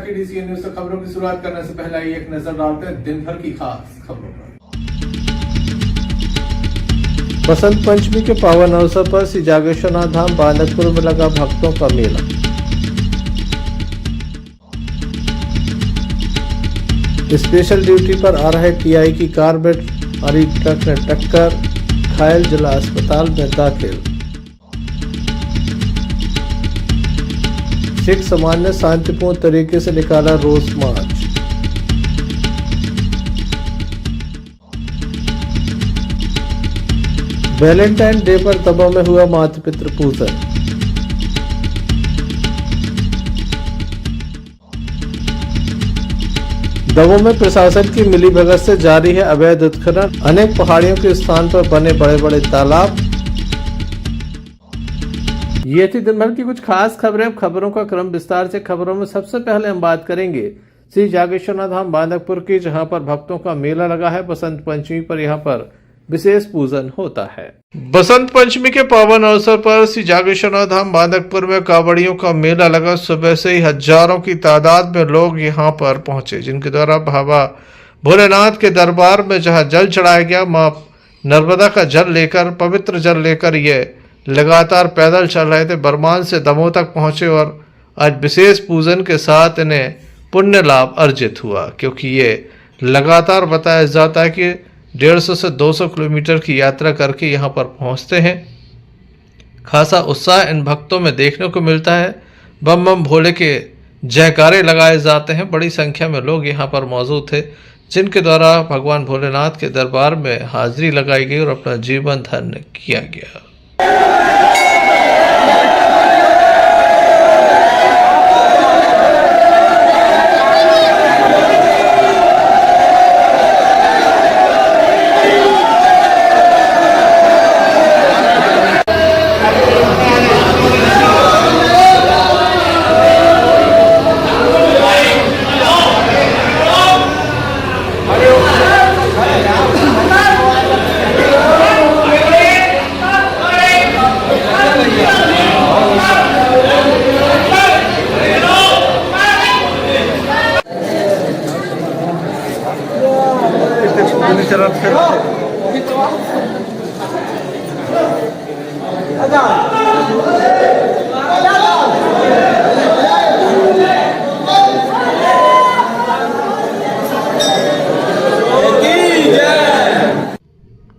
Lucky DCN news से खबरों की शुरुआत करने से पहले आइए एक नजर डालते हैं दिन भर की खास खबरों पर। बसंत पंचमी के पावन अवसर पर श्री जागेश्वरनाथ धाम बांदकपुर में लगा भक्तों का मेला। स्पेशल ड्यूटी पर आ रहे टीआई की कार में भारी ट्रक ने टक्कर, घायल जिला अस्पताल में दाखिल। सिख समाज ने शांतिपूर्ण तरीके से निकाला रोज मार्च। वैलेंटाइन डे पर तबों में हुआ मातृ पितृ पूजन। दमोह में प्रशासन की मिलीभगत से जारी है अवैध उत्खनन, अनेक पहाड़ियों के स्थान पर बने बड़े बड़े तालाब। ये थी दिन भर की कुछ खास खबरें। खबरों का क्रम विस्तार से। खबरों में सबसे पहले हम बात करेंगे श्री जागेश्वरनाथ धाम बांदकपुर की, जहां पर भक्तों का मेला लगा है। बसंत पंचमी पर यहां पर विशेष पूजन होता है। बसंत पंचमी के पावन अवसर पर श्री जागेश्वरनाथ धाम बांदकपुर में कांवड़ियों का मेला लगा। सुबह से ही हजारों की तादाद में लोग यहां पर पहुंचे, जिनके द्वारा बाबा भोलेनाथ के दरबार में जहां जल चढ़ाया गया, मां नर्मदा का जल लेकर, पवित्र जल लेकर ये लगातार पैदल चल रहे थे। बरमान से दमोह तक पहुंचे और आज विशेष पूजन के साथ इन्हें पुण्य लाभ अर्जित हुआ, क्योंकि ये लगातार बताया जाता है कि 150 से 200 किलोमीटर की यात्रा करके यहाँ पर पहुँचते हैं। खासा उत्साह इन भक्तों में देखने को मिलता है। बम बम भोले के जयकारे लगाए जाते हैं। बड़ी संख्या में लोग यहाँ पर मौजूद थे, जिनके द्वारा भगवान भोलेनाथ के दरबार में हाजिरी लगाई गई और अपना जीवन धन्य किया गया।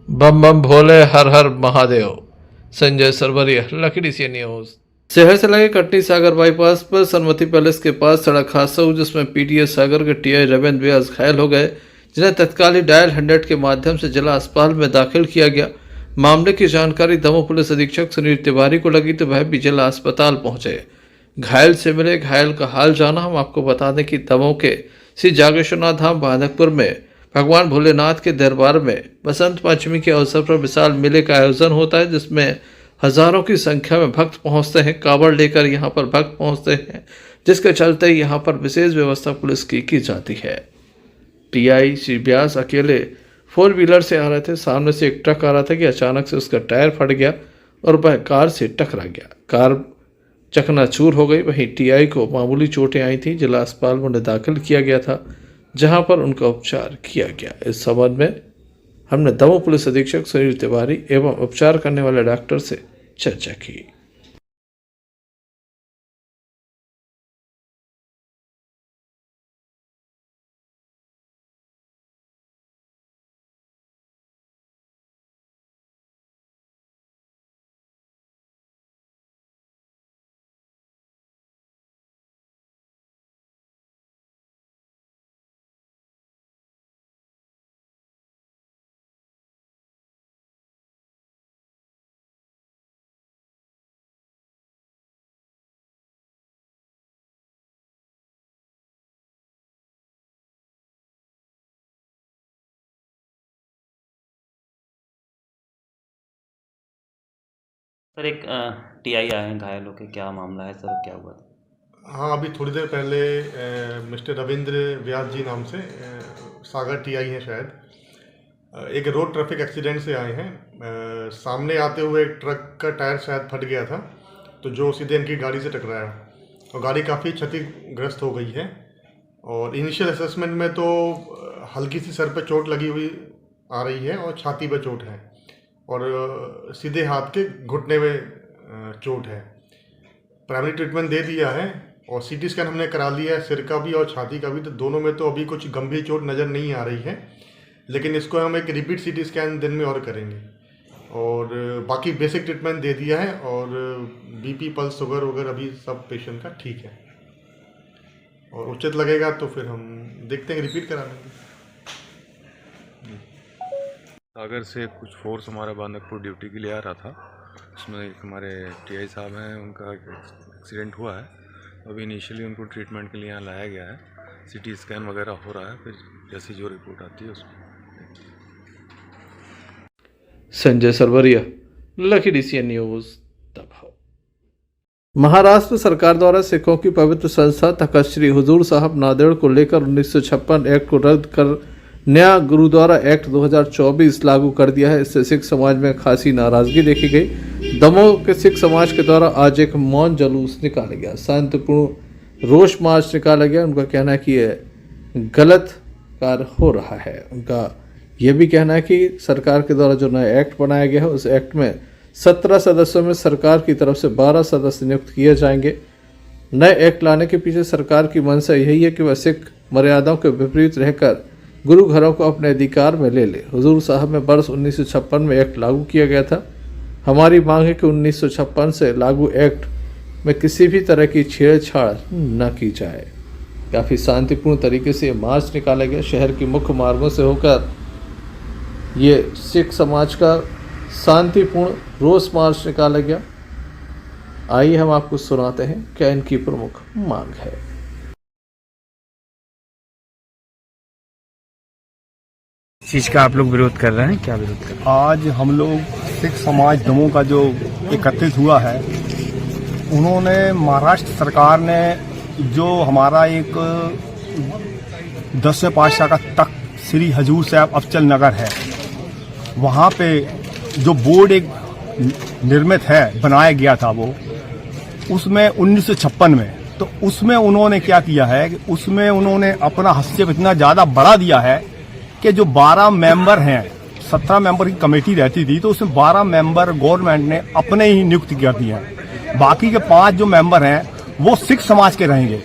बम बम भोले, हर हर Mahadev. Sanjay Sarwariya, lucky DCN news. शहर से लगे कटनी सागर बाईपास पर सरमती पैलेस के पास सड़क हादसा हुआ, जिसमें पीटीएस सागर के टीआई रविंद्र व्यास घायल हो गए, जिन्हें तत्कालीन डायल 100 के माध्यम से जिला अस्पताल में दाखिल किया गया। मामले की जानकारी दमोह पुलिस अधीक्षक सुनील तिवारी को लगी तो वह भी जिला अस्पताल पहुंचे। घायल से मिले, घायल का हाल जाना। हम आपको बता दें कि दमोह के श्री जागेश्वरनाथ धाम बांदकपुर में भगवान भोलेनाथ के दरबार में बसंत पंचमी के अवसर पर विशाल मेले का आयोजन होता है, जिसमें हजारों की संख्या में भक्त पहुंचते हैं। कांवड़ लेकर यहां पर भक्त पहुंचते हैं, जिसके चलते यहां पर विशेष व्यवस्था पुलिस की जाती है। टीआई श्री व्यास अकेले 4 व्हीलर से आ रहे थे। सामने से एक ट्रक आ रहा था कि अचानक से उसका टायर फट गया और वह कार से टकरा गया। कार चकनाचूर हो गई। वहीं टीआई को मामूली चोटें आई थी। जिला अस्पताल में उन्हें दाखिल किया गया था, जहां पर उनका उपचार किया गया। इस संबंध में हमने दमोह पुलिस अधीक्षक सुनील तिवारी एवं उपचार करने वाले डॉक्टर से चर्चा की। सर एक टीआई आए हैं घायल होकर, क्या मामला है सर, क्या हुआ था? हाँ, अभी थोड़ी देर पहले मिस्टर रविंद्र व्यास जी नाम से सागर टीआई हैं शायद, एक रोड ट्रैफिक एक्सीडेंट से आए हैं। सामने आते हुए एक ट्रक का टायर शायद फट गया था, तो जो सीधे इनकी गाड़ी से टकराया और गाड़ी काफ़ी क्षतिग्रस्त हो गई है। और इनिशियल असेसमेंट में तो हल्की सी सर पे चोट लगी हुई आ रही है और छाती पे चोट है और सीधे हाथ के घुटने में चोट है। प्राइमरी ट्रीटमेंट दे दिया है और सीटी स्कैन हमने करा लिया है सिर का भी और छाती का भी, तो दोनों में तो अभी कुछ गंभीर चोट नज़र नहीं आ रही है, लेकिन इसको हम एक रिपीट सीटी स्कैन दिन में और करेंगे। और बाकी बेसिक ट्रीटमेंट दे दिया है और बीपी पल्स शुगर वगैरह अभी सब पेशेंट का ठीक है और उचित लगेगा तो फिर हम देखते हैं, रिपीट करा लेंगे। सागर से कुछ फोर्स हमारा बांदकपुर ड्यूटी के लिए आ रहा था, उसमें एक हमारे टीआई साहब हैं, उनका एक्सीडेंट हुआ है। अभी इनिशियली उनको ट्रीटमेंट के लिए यहाँ लाया गया है, सीटी स्कैन वगैरह हो रहा है, फिर जैसी जो रिपोर्ट आती है उसमें। Sanjay Sarwariya, lucky DCN news, दबाव। महाराष्ट्र सरकार द्वारा सिखों की पवित्र संस्था तख्त श्री हुजूर साहब नांदेड़ को लेकर 1956 एक्ट को रद्द कर नया गुरुद्वारा एक्ट 2024 लागू कर दिया है। इससे सिख समाज में खासी नाराजगी देखी गई। दमोह के सिख समाज के द्वारा आज एक मौन जुलूस निकाला गया, शांतिपूर्ण रोष मार्च निकाला गया। उनका कहना है कि यह गलत कार्य हो रहा है। उनका यह भी कहना है कि सरकार के द्वारा जो नया एक्ट बनाया गया है उस एक्ट में 17 सदस्यों में सरकार की तरफ से 12 सदस्य नियुक्त किए जाएंगे। नए एक्ट लाने के पीछे सरकार की मंशा यही है कि वह सिख मर्यादाओं के विपरीत रहकर गुरु घरों को अपने अधिकार में ले ले। हुजूर साहब में वर्ष 1956 में एक्ट लागू किया गया था। हमारी मांग है कि 1956 से लागू एक्ट में किसी भी तरह की छेड़छाड़ न की जाए। काफ़ी शांतिपूर्ण तरीके से मार्च निकाला गया। शहर की मुख्य मार्गों से होकर ये सिख समाज का शांतिपूर्ण रोष मार्च निकाला गया। आइए हम आपको सुनाते हैं क्या इनकी प्रमुख मांग है। चीज का आप लोग विरोध कर रहे हैं, क्या विरोध कर रहे हैं? आज हम लोग सिख समाज दमोह का जो एकत्रित हुआ है, उन्होंने महाराष्ट्र सरकार ने जो हमारा एक 10वें पातशाह का तख्त श्री हजूर साहब अबचल नगर है, वहाँ पे जो बोर्ड एक निर्मित है, बनाया गया था वो, उसमें 1956 में, तो उसमें उन्होंने क्या किया है कि उसमें उन्होंने अपना हस्तक्षेप इतना ज़्यादा बढ़ा दिया है कि जो 12 मेंबर हैं, 17 मेंबर की कमेटी रहती थी, तो उसमें 12 मेंबर गवर्नमेंट ने अपने ही नियुक्त कर दिए हैं। बाकी के 5 जो मेंबर हैं वो सिख समाज के रहेंगे।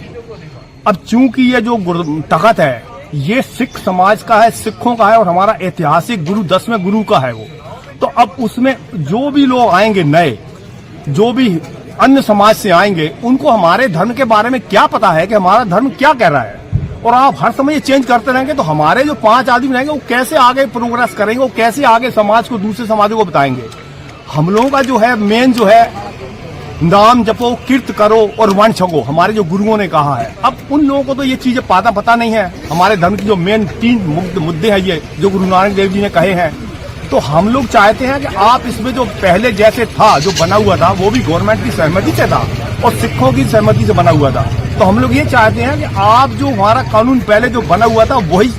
अब चूंकि ये जो तख्त है ये सिख समाज का है, सिखों का है और हमारा ऐतिहासिक गुरु 10वें गुरु का है वो, तो अब उसमें जो भी लोग आएंगे नए, जो भी अन्य समाज से आएंगे, उनको हमारे धर्म के बारे में क्या पता है कि हमारा धर्म क्या कह रहा है। और आप हर समय ये चेंज करते रहेंगे तो हमारे जो 5 आदमी रहेंगे वो कैसे आगे प्रोग्रेस करेंगे, वो कैसे आगे समाज को दूसरे समाजों को बताएंगे। हम लोगों का जो है मेन जो है नाम जपो, कीर्त करो और वन छको, हमारे जो गुरुओं ने कहा है। अब उन लोगों को तो ये चीजें पता नहीं है। हमारे धर्म की जो मेन 3 मुद्दे हैं ये जो गुरु नानक देव जी ने कहे हैं, तो हम लोग चाहते हैं कि आप इसमें जो पहले जैसे था, जो बना हुआ था, वो भी गवर्नमेंट की सहमति से था और सिखों की सहमति से बना हुआ था। तो हम लोग ये चाहते हैं कि आप जो हमारा कानून पहले जो बना हुआ था वही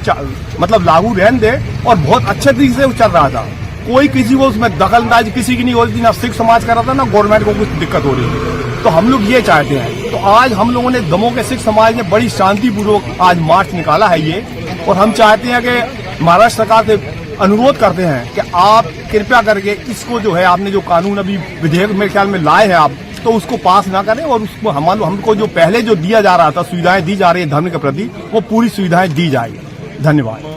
मतलब लागू रहने दे, और बहुत अच्छे तरीके से चल रहा था। कोई किसी को उसमें दखलंदाजी किसी की नहीं हो रही थी, ना सिख समाज कर रहा था, ना गवर्नमेंट को कुछ दिक्कत हो रही थी। तो हम लोग ये चाहते हैं। तो आज हम लोगों ने दमोह के सिख समाज ने बड़ी शांतिपूर्वक आज मार्च निकाला है ये, और हम चाहते हैं कि महाराष्ट्र सरकार से अनुरोध करते हैं कि आप कृपया करके इसको जो है, आपने जो कानून अभी विधेयक मेरे ख्याल में लाए हैं आप, तो उसको पास ना करें और उसको हमको जो पहले जो दिया जा रहा था, सुविधाएं दी जा रही है धर्म के प्रति, वो पूरी सुविधाएं दी जाएगी। धन्यवाद।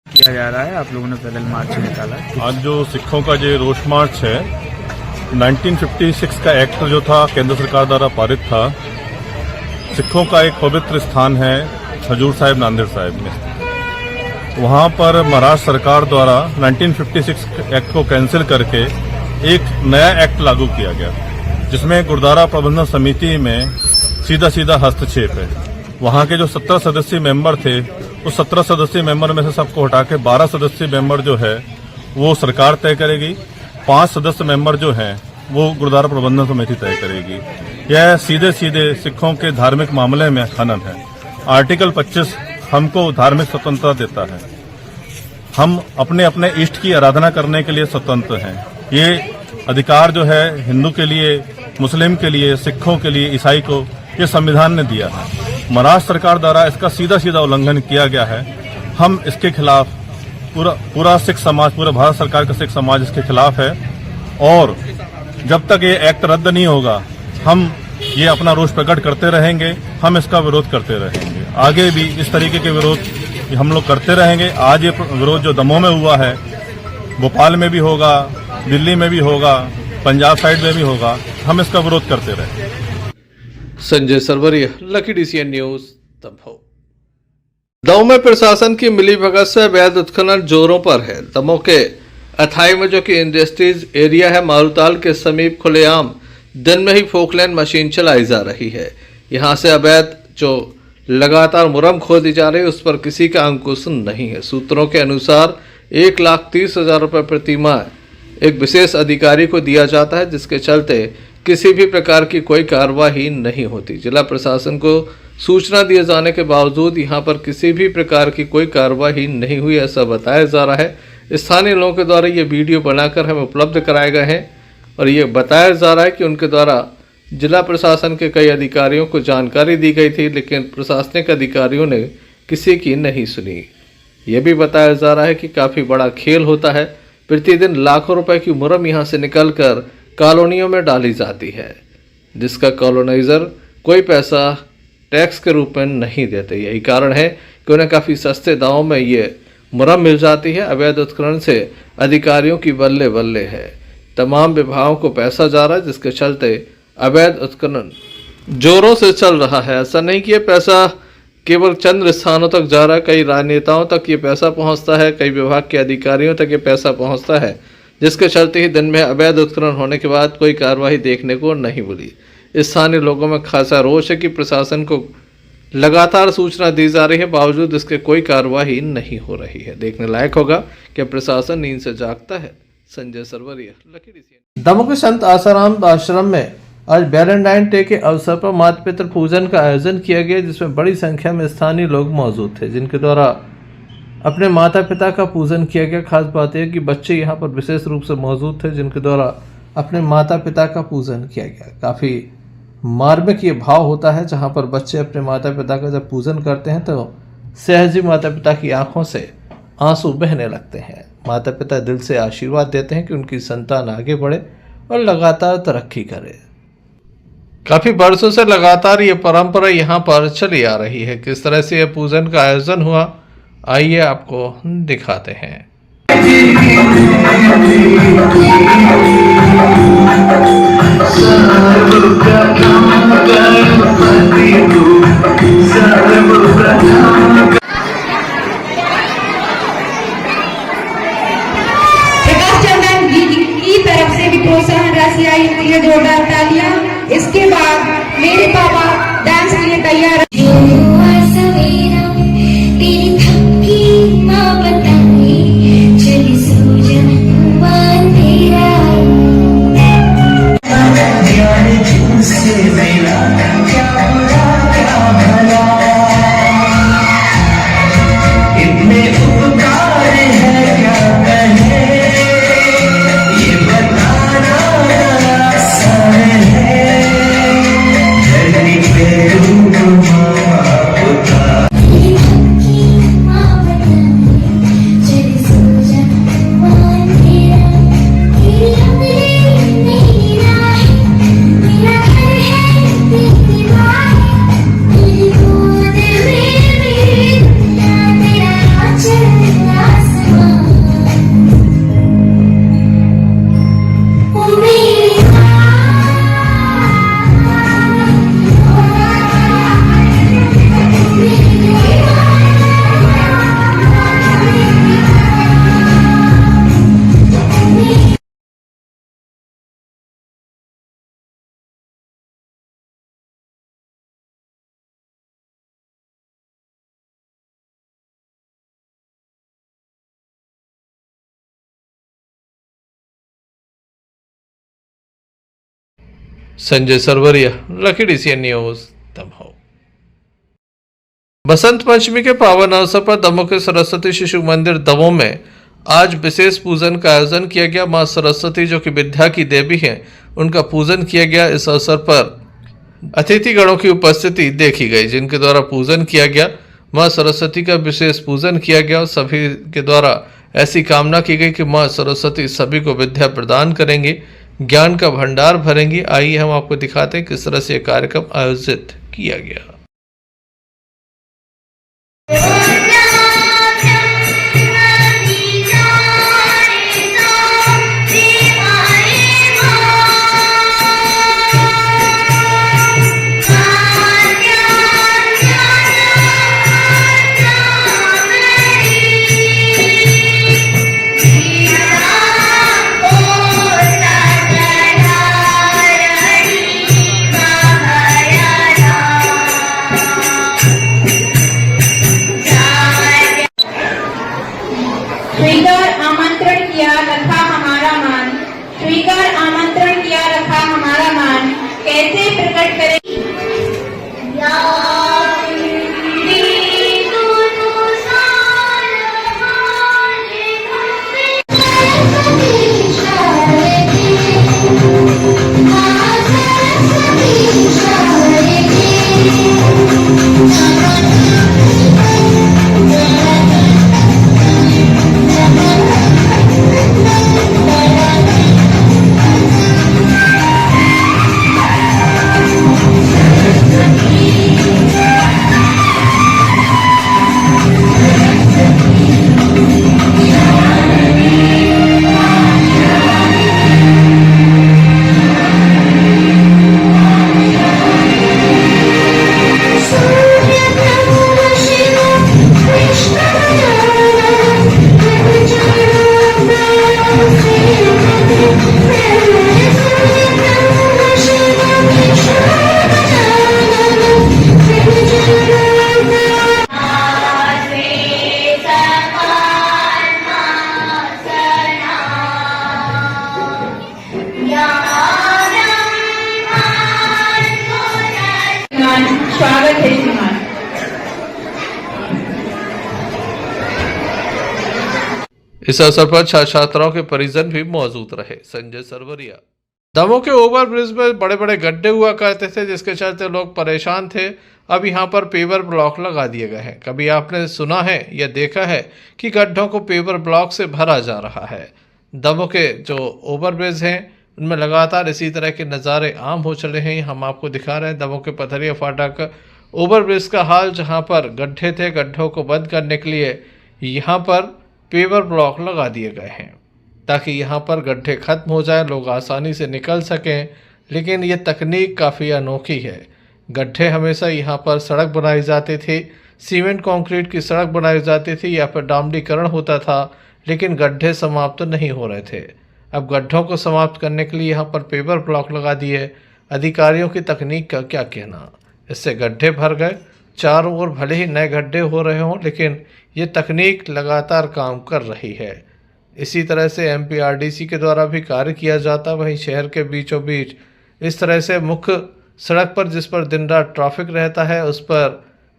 किया जा रहा है, आप लोगों ने पैदल मार्च निकाला। आज जो सिखों का जो रोष मार्च है, 1956 का एक्ट जो था केंद्र सरकार द्वारा पारित था, सिखों का एक पवित्र स्थान है हजूर साहिब नांदेड़ साहिब में। वहां पर महाराष्ट्र सरकार द्वारा 1956 एक्ट को कैंसिल करके एक नया एक्ट लागू किया गया, जिसमें गुरुद्वारा प्रबंधन समिति में सीधा हस्तक्षेप है। वहां के जो 17 सदस्यीय मेंबर थे, उस 17 सदस्यीय मेंबर में से सबको हटा के 12 सदस्यीय मेंबर जो है वो सरकार तय करेगी। 5 सदस्य मेंबर जो हैं वो गुरुद्वारा प्रबंधन समिति तय करेगी। यह सीधे सिखों के धार्मिक मामले में खनन है। आर्टिकल 25 हमको धार्मिक स्वतंत्रता देता है। हम अपने अपने इष्ट की आराधना करने के लिए स्वतंत्र हैं। ये अधिकार जो है हिंदू के लिए, मुस्लिम के लिए, सिखों के लिए, ईसाई को ये संविधान ने दिया है। महाराष्ट्र सरकार द्वारा इसका सीधा सीधा उल्लंघन किया गया है। हम इसके खिलाफ पूरा सिख समाज, पूरा भारत सरकार का सिख समाज इसके खिलाफ है और जब तक ये एक्ट रद्द नहीं होगा हम ये अपना रोष प्रकट करते रहेंगे, हम इसका विरोध करते रहेंगे। आगे भी इस तरीके के विरोध हम लोग करते रहेंगे। आज ये विरोध जो दमोह में हुआ है, भोपाल में भी होगा, दिल्ली में भी होगा, पंजाब साइड में भी होगा, हम इसका विरोध करते रहेंगे। Sanjay Sarwariya, lucky DCN news, Damoh. Damoh में प्रशासन की मिलीभगत से अवैध उत्खनन जोरों पर है। दमोह के अथाई में जो कि इंडस्ट्रीज एरिया है, मारूताल के समीप खुलेआम दिन में ही फोकलैंड मशीन चलाई जा रही है। यहां से अवैध जो लगातार मुरम खोदी जा रही है उस पर किसी का अंकुश नहीं है। सूत्रों के अनुसार 1,30,000 रुपये प्रति माह एक विशेष अधिकारी को दिया जाता है, जिसके चलते किसी भी प्रकार की कोई कार्रवाई नहीं होती। जिला प्रशासन को सूचना दिए जाने के बावजूद यहां पर किसी भी प्रकार की कोई कार्रवाई नहीं हुई, ऐसा बताया जा रहा है। स्थानीय लोगों के द्वारा ये वीडियो बनाकर हमें उपलब्ध कराए गए हैं और ये बताया जा रहा है कि उनके द्वारा जिला प्रशासन के कई अधिकारियों को जानकारी दी गई थी, लेकिन प्रशासनिक अधिकारियों ने किसी की नहीं सुनी। यह भी बताया जा रहा है कि काफ़ी बड़ा खेल होता है। प्रतिदिन लाखों रुपए की मुरम यहाँ से निकलकर कॉलोनियों में डाली जाती है, जिसका कॉलोनाइजर कोई पैसा टैक्स के रूप में नहीं देते। यही कारण है कि उन्हें काफ़ी सस्ते दामों में ये मुरम मिल जाती है। अवैध उत्खनन से अधिकारियों की बल्ले बल्ले है। तमाम विभागों को पैसा जा रहा है, जिसके चलते अवैध उत्खनन जोरों से चल रहा है। ऐसा नहीं कि ये पैसा केवल चंद स्थानों तक जा रहा है, कई राजनेताओं तक ये पैसा पहुंचता है, कई विभाग के अधिकारियों तक ये पैसा पहुंचता है, जिसके चलते ही दिन में अवैध उत्खनन होने के बाद कोई कार्रवाई देखने को नहीं मिली। स्थानीय लोगों में खासा रोष है कि प्रशासन को लगातार सूचना दी जा रही है, बावजूद इसके कोई कार्रवाई नहीं हो रही है। देखने लायक होगा कि प्रशासन नींद से जागता है। Sanjay Sarwariya, lucky DCN। दमोह के संत आसाराम आश्रम में आज वैलेंटाइन डे के अवसर पर माता पितृ पूजन का आयोजन किया गया, जिसमें बड़ी संख्या में स्थानीय लोग मौजूद थे, जिनके द्वारा अपने माता पिता का पूजन किया गया। खास बात यह कि बच्चे यहाँ पर विशेष रूप से मौजूद थे, जिनके द्वारा अपने माता पिता का पूजन किया गया। काफ़ी मार्मिक ये भाव होता है, जहाँ पर बच्चे अपने माता पिता का जब पूजन करते हैं तो सहज ही माता पिता की आंखों से आंसू बहने लगते हैं। माता पिता दिल से आशीर्वाद देते हैं कि उनकी संतान आगे बढ़े और लगातार तरक्की करे। काफी वर्षों से लगातार ये परंपरा यहाँ पर चली आ रही है। किस तरह से यह पूजन का आयोजन हुआ, आइए आपको दिखाते हैं। प्रोत्साहन राशि आई हुई है, जोरदार तालियां। इसके बाद मेरे पापा डांस के लिए तैयार Sanjay Sarwariya, lucky DCN news, Damoh. Basant Panchami के पावन अवसर पर दमोह के सरस्वती शिशु मंदिर दमोह में आज विशेष पूजन का आयोजन किया गया। मां सरस्वती जो कि विद्या की देवी हैं, उनका पूजन किया गया। इस अवसर पर अतिथि गणों की उपस्थिति देखी गई, जिनके द्वारा पूजन किया गया। मां सरस्वती का विशेष पूजन किया गया और सभी के द्वारा ऐसी कामना की गई कि मां सरस्वती सभी को विद्या प्रदान करेंगी, ज्ञान का भंडार भरेंगी। आइए हम आपको दिखाते हैं किस तरह से यह कार्यक्रम आयोजित किया गया। स्वीकार आमंत्रण किया रखा हमारा मान, स्वीकार आमंत्रण किया रखा हमारा मान, कैसे प्रकट करें स्वागत है श्रीमान। इस अवसर पर छात्र छात्राओं के परिजन भी मौजूद रहे। संजय सरवरिया। दमोह के ओवरब्रिज में बड़े बड़े गड्ढे हुआ करते थे, जिसके चलते लोग परेशान थे। अब यहाँ पर पेवर ब्लॉक लगा दिए गए हैं। कभी आपने सुना है या देखा है कि गड्ढों को पेवर ब्लॉक से भरा जा रहा है? दमोह के जो ओवरब्रिज हैं उनमें लगातार इसी तरह के नज़ारे आम हो चले हैं। हम आपको दिखा रहे हैं दमोह के पथरिया फाटक ओवरब्रिज का हाल, जहाँ पर गड्ढे थे। गड्ढों को बंद करने के लिए यहाँ पर पेवर ब्लॉक लगा दिए गए हैं ताकि यहाँ पर गड्ढे खत्म हो जाए, लोग आसानी से निकल सकें। लेकिन ये तकनीक काफ़ी अनोखी है। गड्ढे हमेशा यहाँ पर सड़क बनाई जाती थी, सीमेंट कंक्रीट की सड़क बनाई जाती थी या फिर डामडीकरण होता था, लेकिन गड्ढे समाप्त नहीं हो रहे थे। अब गड्ढों को समाप्त करने के लिए यहाँ पर पेवर ब्लॉक लगा दिए। अधिकारियों की तकनीक का क्या कहना, इससे गड्ढे भर गए। चारों ओर भले ही नए गड्ढे हो रहे हों, लेकिन ये तकनीक लगातार काम कर रही है। इसी तरह से एमपीआरडीसी के द्वारा भी कार्य किया जाता। वहीं शहर के बीचों बीच इस तरह से मुख्य सड़क पर, जिस पर दिन रात ट्रैफिक रहता है, उस पर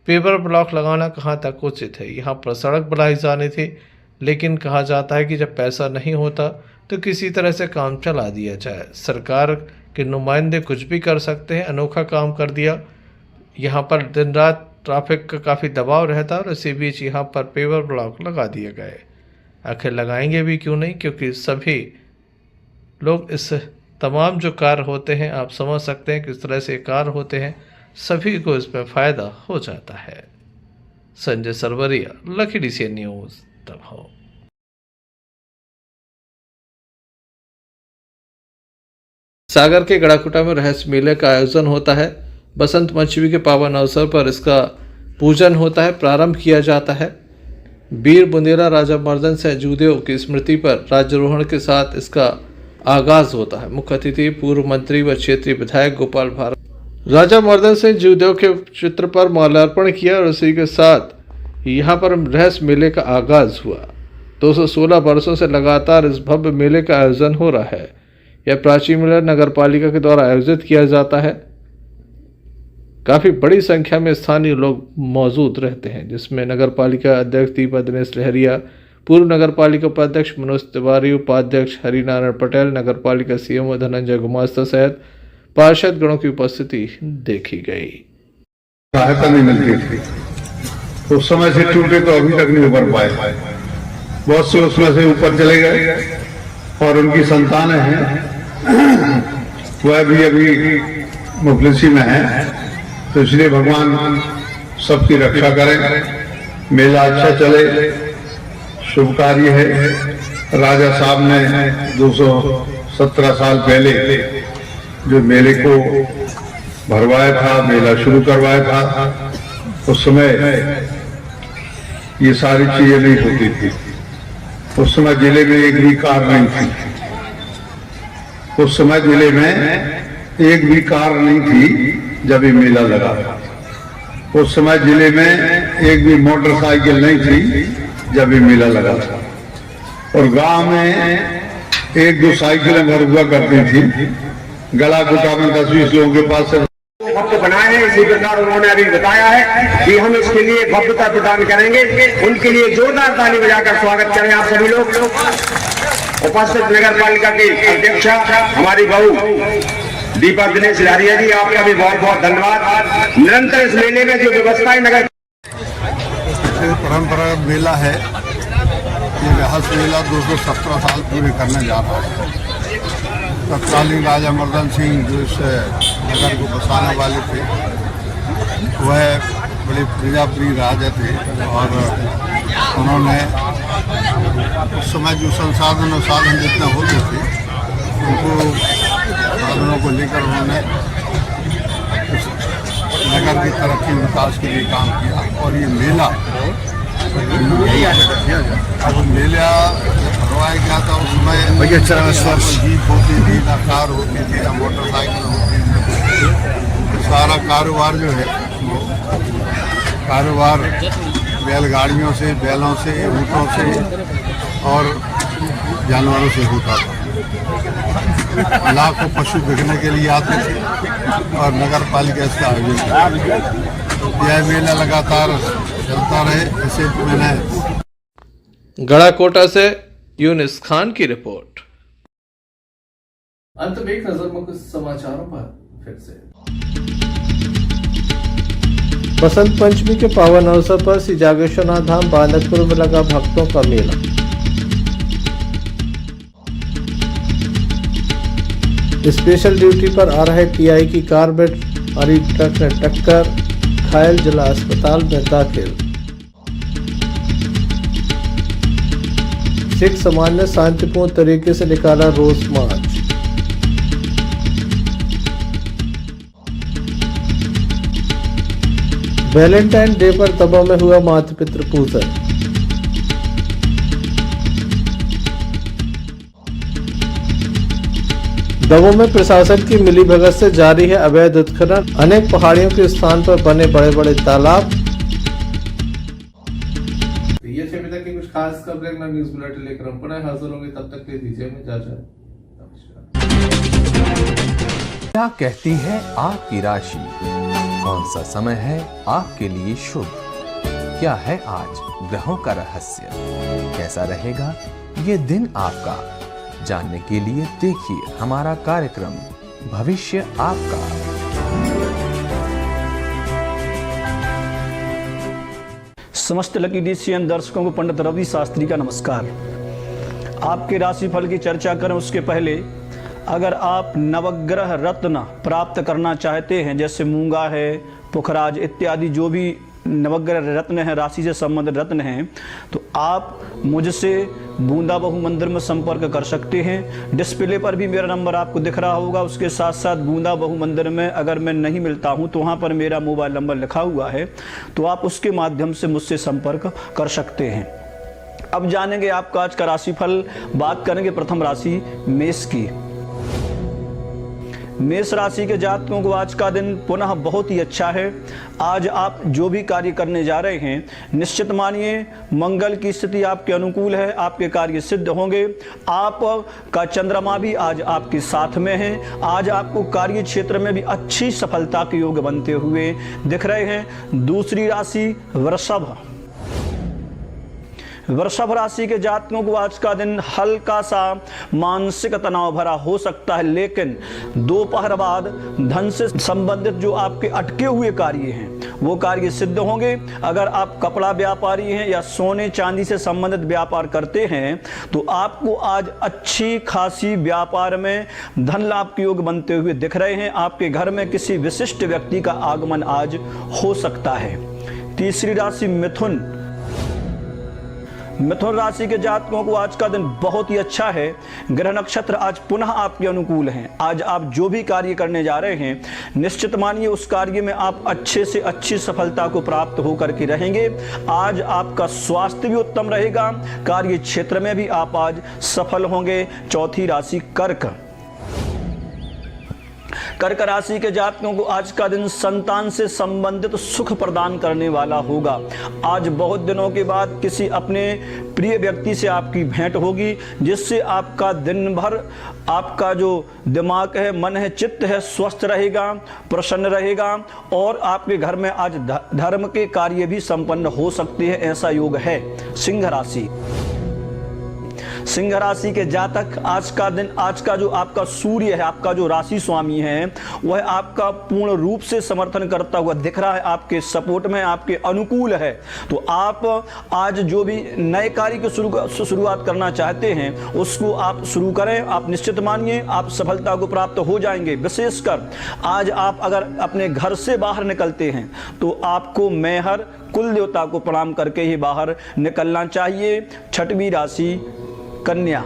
पेवर ब्लॉक लगाना कहाँ तक उचित है? यहाँ पर सड़क बनाई जानी थी, लेकिन कहा जाता है कि जब पैसा नहीं होता तो किसी तरह से काम चला दिया जाए। सरकार के नुमाइंदे कुछ भी कर सकते हैं। अनोखा काम कर दिया। यहाँ पर दिन रात ट्रैफिक का काफ़ी दबाव रहता है और इसी बीच यहाँ पर पेवर ब्लॉक लगा दिए गए। आखिर लगाएंगे भी क्यों नहीं, क्योंकि सभी लोग इस तमाम जो कार्य होते हैं, आप समझ सकते हैं किस तरह से कार्य होते हैं, सभी को इसमें फ़ायदा हो जाता है। Sanjay Sarwariya, lucky DCN news, Damoh. Sagar के गड़ाकुटा में रहस्य मेले का आयोजन होता है। बसंत पंचमी के पावन अवसर पर इसका पूजन होता है, प्रारंभ किया जाता है। वीर बुंदेला राजा मर्दन सिंह जूदेव की स्मृति पर राज्यारोहण के साथ इसका आगाज होता है। मुख्य अतिथि पूर्व मंत्री व क्षेत्रीय विधायक गोपाल भारत। राजा मर्दन सिंह जूदेव के चित्र पर माल्यार्पण किया और उसी के साथ यहाँ पर रहस्य मेले का आगाज हुआ। 216 वर्षों से लगातार इस भव्य मेले का आयोजन हो रहा है। यह प्राचीन मेला नगर पालिका के द्वारा आयोजित किया जाता है। काफ़ी बड़ी संख्या में स्थानीय लोग मौजूद रहते हैं, जिसमें नगर पालिका अध्यक्ष दीपा दिनेश लहरिया, पूर्व नगर पालिका उपाध्यक्ष मनोज तिवारी, उपाध्यक्ष हरिनारायण पटेल, नगर पालिका CMO धनंजय गुमास्ता सहित पार्षद गणों की उपस्थिति देखी गई। सहायता नहीं मिलती थी, उस समय से टूटे तो अभी तक नहीं उभर पाए। बहुत से उसमें से ऊपर चले गए और उनकी संतानें हैं, वह भी अभी मुफलिसी में है। तो इसलिए भगवान सबकी रक्षा करें, मेला अच्छा चले, शुभ कार्य है। राजा साहब ने 217 साल पहले जो मेले को भरवाया था, मेला शुरू करवाया था, उस समय ये सारी चीजें नहीं होती थी। उस समय जिले में एक भी कार नहीं थी, उस समय जिले में एक भी कार नहीं थी जब ये मेला लगा। उस समय जिले में एक भी मोटरसाइकिल नहीं थी जब ये मेला लगा था। और गांव में 1-2 साइकिलें भर हुआ करती थी। गला गुटा में 10-20 लोगों के पास भव्य बनाए हैं। इसी प्रकार उन्होंने अभी बताया है कि हम इसके लिए भव्यता प्रदान करेंगे। उनके लिए जोरदार ताली बजाकर स्वागत करें आप सभी लोग। उपस्थित नगर पालिका की अध्यक्षा हमारी बहू दीपा दिनेश लारिया जी, आपका भी बहुत बहुत धन्यवाद। निरंतर इस मेले में जो व्यवस्थाएं नगर परंपरागत मेला है, ये रहस्य मेला 217 साल पूरे करने जा रहा है। तत्कालीन राजा मर्दन सिंह जो इस नगर को बसाने वाले थे, वह बड़े प्रजाप्रिय राजा थे और उन्होंने उस समय जो संसाधन और साधन जितने होते थे उनको साधनों को लेकर उन्होंने नगर की तरक्की विकास के लिए काम किया। और ये मेला अब मेला भरवाया गया था, उस समय जीप होती थी, ना कार होती थी, ना मोटरसाइकिल होती थी। सारा कारोबार जो है वो कारोबार बैलगाड़ियों से, बैलों से, ऊँटों से और जानवरों से होता था। लाखों पशु बिकने के लिए आते थे और नगर पालिका इसका आयोजन करती थी। यह मेला लगातार चलता रहे, इसे मैंने गढ़ाकोटा से यूनिस खान की रिपोर्ट। अंत में एक नजर मुख्य समाचारों पर फिर से। बसंत पंचमी के पावन अवसर पर श्री जागेश्वरनाथ धाम बांदकपुर में लगा भक्तों का मेला। स्पेशल ड्यूटी पर आ रहे टीआई की कार में भारी ट्रक ने टक्कर, घायल जिला अस्पताल में दाखिल। सिख समाज ने शांतिपूर्ण तरीके से निकाला रोष मार्च। वैलेंटाइन डे पर तबा में हुआ मातृ पितृ पूजन। दमोह में प्रशासन की मिलीभगत से जारी है अवैध उत्खनन, अनेक पहाड़ियों के स्थान पर बने बड़े बड़े तालाब। ये थे अभी तक की कुछ खास खबरें न्यूज़ बुलेटिन लेकर हम पुनः हाजिर होंगे, तब तक के लिए दीजिए हमें इजाजत। क्या कहती है आपकी राशि? कौन सा समय है आपके लिए शुभ? क्या है आज ग्रहों का रहस्य? कैसा रहेगा ये दिन आपका? जानने के लिए देखिए हमारा कार्यक्रम भविष्य आपका। समस्त लकी डीसीएन दर्शकों को पंडित रवि शास्त्री का नमस्कार। आपके राशिफल की चर्चा करें उसके पहले अगर आप नवग्रह रत्न प्राप्त करना चाहते हैं, जैसे मूंगा है, पुखराज इत्यादि जो भी नवग्रह रत्न है, राशि से संबंधित रत्न हैं, तो आप मुझसे बूंदा बहु मंदिर में संपर्क कर सकते हैं। डिस्प्ले पर भी मेरा नंबर आपको दिख रहा होगा। उसके साथ साथ बूंदा बहु मंदिर में अगर मैं नहीं मिलता हूं तो वहां पर मेरा मोबाइल नंबर लिखा हुआ है, तो आप उसके माध्यम से मुझसे संपर्क कर सकते हैं। अब जानेंगे आपका आज का राशिफल। बात करेंगे प्रथम राशि मेष की। मेष राशि के जातकों को आज का दिन पुनः बहुत ही अच्छा है। आज आप जो भी कार्य करने जा रहे हैं, निश्चित मानिए मंगल की स्थिति आपके अनुकूल है, आपके कार्य सिद्ध होंगे। आपका चंद्रमा भी आज आपके साथ में है। आज आपको कार्य क्षेत्र में भी अच्छी सफलता के योग बनते हुए दिख रहे हैं। दूसरी राशि वृषभ। वृषभ राशि के जातकों को आज का दिन हल्का सा मानसिक तनाव भरा हो सकता है, लेकिन दोपहर बाद धन से संबंधित जो आपके अटके हुए कार्य हैं वो कार्य सिद्ध होंगे। अगर आप कपड़ा व्यापारी हैं या सोने चांदी से संबंधित व्यापार करते हैं तो आपको आज अच्छी खासी व्यापार में धन लाभ के योग बनते हुए दिख रहे हैं। आपके घर में किसी विशिष्ट व्यक्ति का आगमन आज हो सकता है। तीसरी राशि मिथुन। मिथुन राशि के जातकों को आज का दिन बहुत ही अच्छा है। ग्रह नक्षत्र आज पुनः आपके अनुकूल हैं। आज आप जो भी कार्य करने जा रहे हैं निश्चित मानिए उस कार्य में आप अच्छे से अच्छी सफलता को प्राप्त होकर के रहेंगे। आज आपका स्वास्थ्य भी उत्तम रहेगा, कार्य क्षेत्र में भी आप आज सफल होंगे। चौथी राशि कर्क। कर्क राशि के जातकों को आज का दिन संतान से संबंधित सुख प्रदान करने वाला होगा। आज बहुत दिनों के बाद किसी अपने प्रिय व्यक्ति से आपकी भेंट होगी, जिससे आपका दिन भर आपका जो दिमाग है, मन है, चित्त है स्वस्थ रहेगा, प्रसन्न रहेगा और आपके घर में आज धर्म के कार्य भी संपन्न हो सकते हैं, ऐसा योग है। सिंह राशि। सिंह राशि के जातक आज का दिन, आज का जो आपका सूर्य है, आपका जो राशि स्वामी है, वह आपका पूर्ण रूप से समर्थन करता हुआ दिख रहा है, आपके सपोर्ट में, आपके अनुकूल है। तो आप आज जो भी नए कार्य की शुरुआत करना चाहते हैं उसको आप शुरू करें। आप निश्चित मानिए आप सफलता को प्राप्त हो जाएंगे। विशेषकर आज आप अगर अपने घर से बाहर निकलते हैं तो आपको मेहर कुल देवता को प्रणाम करके ही बाहर निकलना चाहिए। छठवीं राशि कन्या।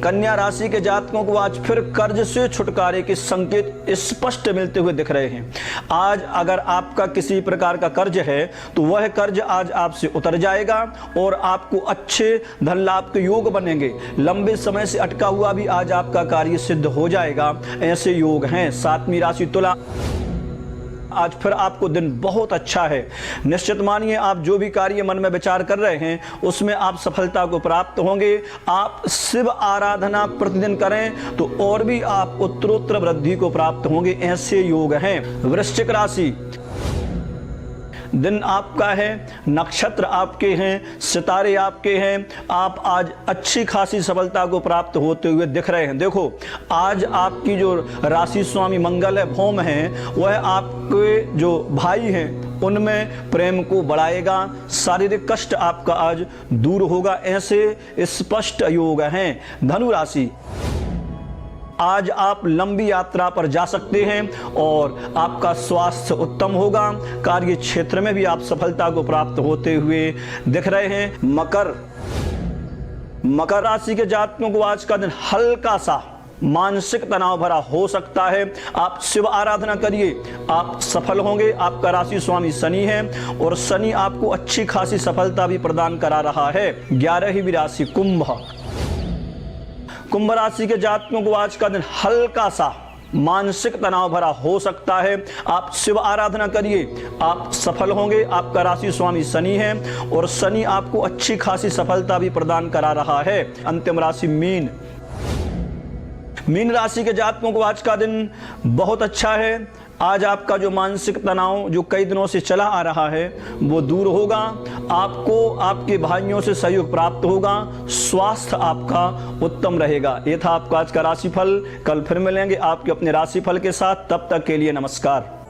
कन्या राशि के जातकों को आज फिर कर्ज से छुटकारे के संकेत स्पष्ट मिलते हुए दिख रहे हैं। आज अगर आपका किसी प्रकार का कर्ज है तो वह कर्ज आज आपसे उतर जाएगा और आपको अच्छे धन लाभ के योग बनेंगे। लंबे समय से अटका हुआ भी आज आपका कार्य सिद्ध हो जाएगा, ऐसे योग हैं। सातवीं राशि तुला। आज फिर आपको दिन बहुत अच्छा है। निश्चित मानिए आप जो भी कार्य मन में विचार कर रहे हैं उसमें आप सफलता को प्राप्त होंगे। आप शिव आराधना प्रतिदिन करें तो और भी आप उत्तरोत्तर वृद्धि को प्राप्त होंगे, ऐसे योग हैं। वृश्चिक राशि। दिन आपका है, नक्षत्र आपके हैं, सितारे आपके हैं। आप आज अच्छी खासी सफलता को प्राप्त होते हुए दिख रहे हैं। देखो आज आपकी जो राशि स्वामी मंगल है, भौम है, वह आपके जो भाई हैं उनमें प्रेम को बढ़ाएगा। शारीरिक कष्ट आपका आज दूर होगा, ऐसे स्पष्ट योग हैं। धनु राशि। आज आप लंबी यात्रा पर जा सकते हैं और आपका स्वास्थ्य उत्तम होगा। कार्य क्षेत्र में भी आप सफलता को प्राप्त होते हुए दिख रहे हैं। मकर राशि के जातकों को आज का दिन हल्का सा मानसिक तनाव भरा हो सकता है। आप शिव आराधना करिए, आप सफल होंगे। आपका राशि स्वामी शनि है और शनि आपको अच्छी खासी सफलता भी प्रदान करा रहा है। 11वीं राशि कुंभ। कुंभ राशि के जातकों को आज का दिन हल्का सा मानसिक तनाव भरा हो सकता है। आप शिव आराधना करिए, आप सफल होंगे। आपका राशि स्वामी शनि है और शनि आपको अच्छी खासी सफलता भी प्रदान करा रहा है। अंतिम राशि मीन। मीन राशि के जातकों को आज का दिन बहुत अच्छा है। आज आपका जो मानसिक तनाव जो कई दिनों से चला आ रहा है वो दूर होगा। आपको आपके भाइयों से सहयोग प्राप्त होगा। स्वास्थ्य आपका उत्तम रहेगा। ये था आपका आज का राशिफल। कल फिर मिलेंगे आपके अपने राशिफल के साथ। तब तक के लिए नमस्कार।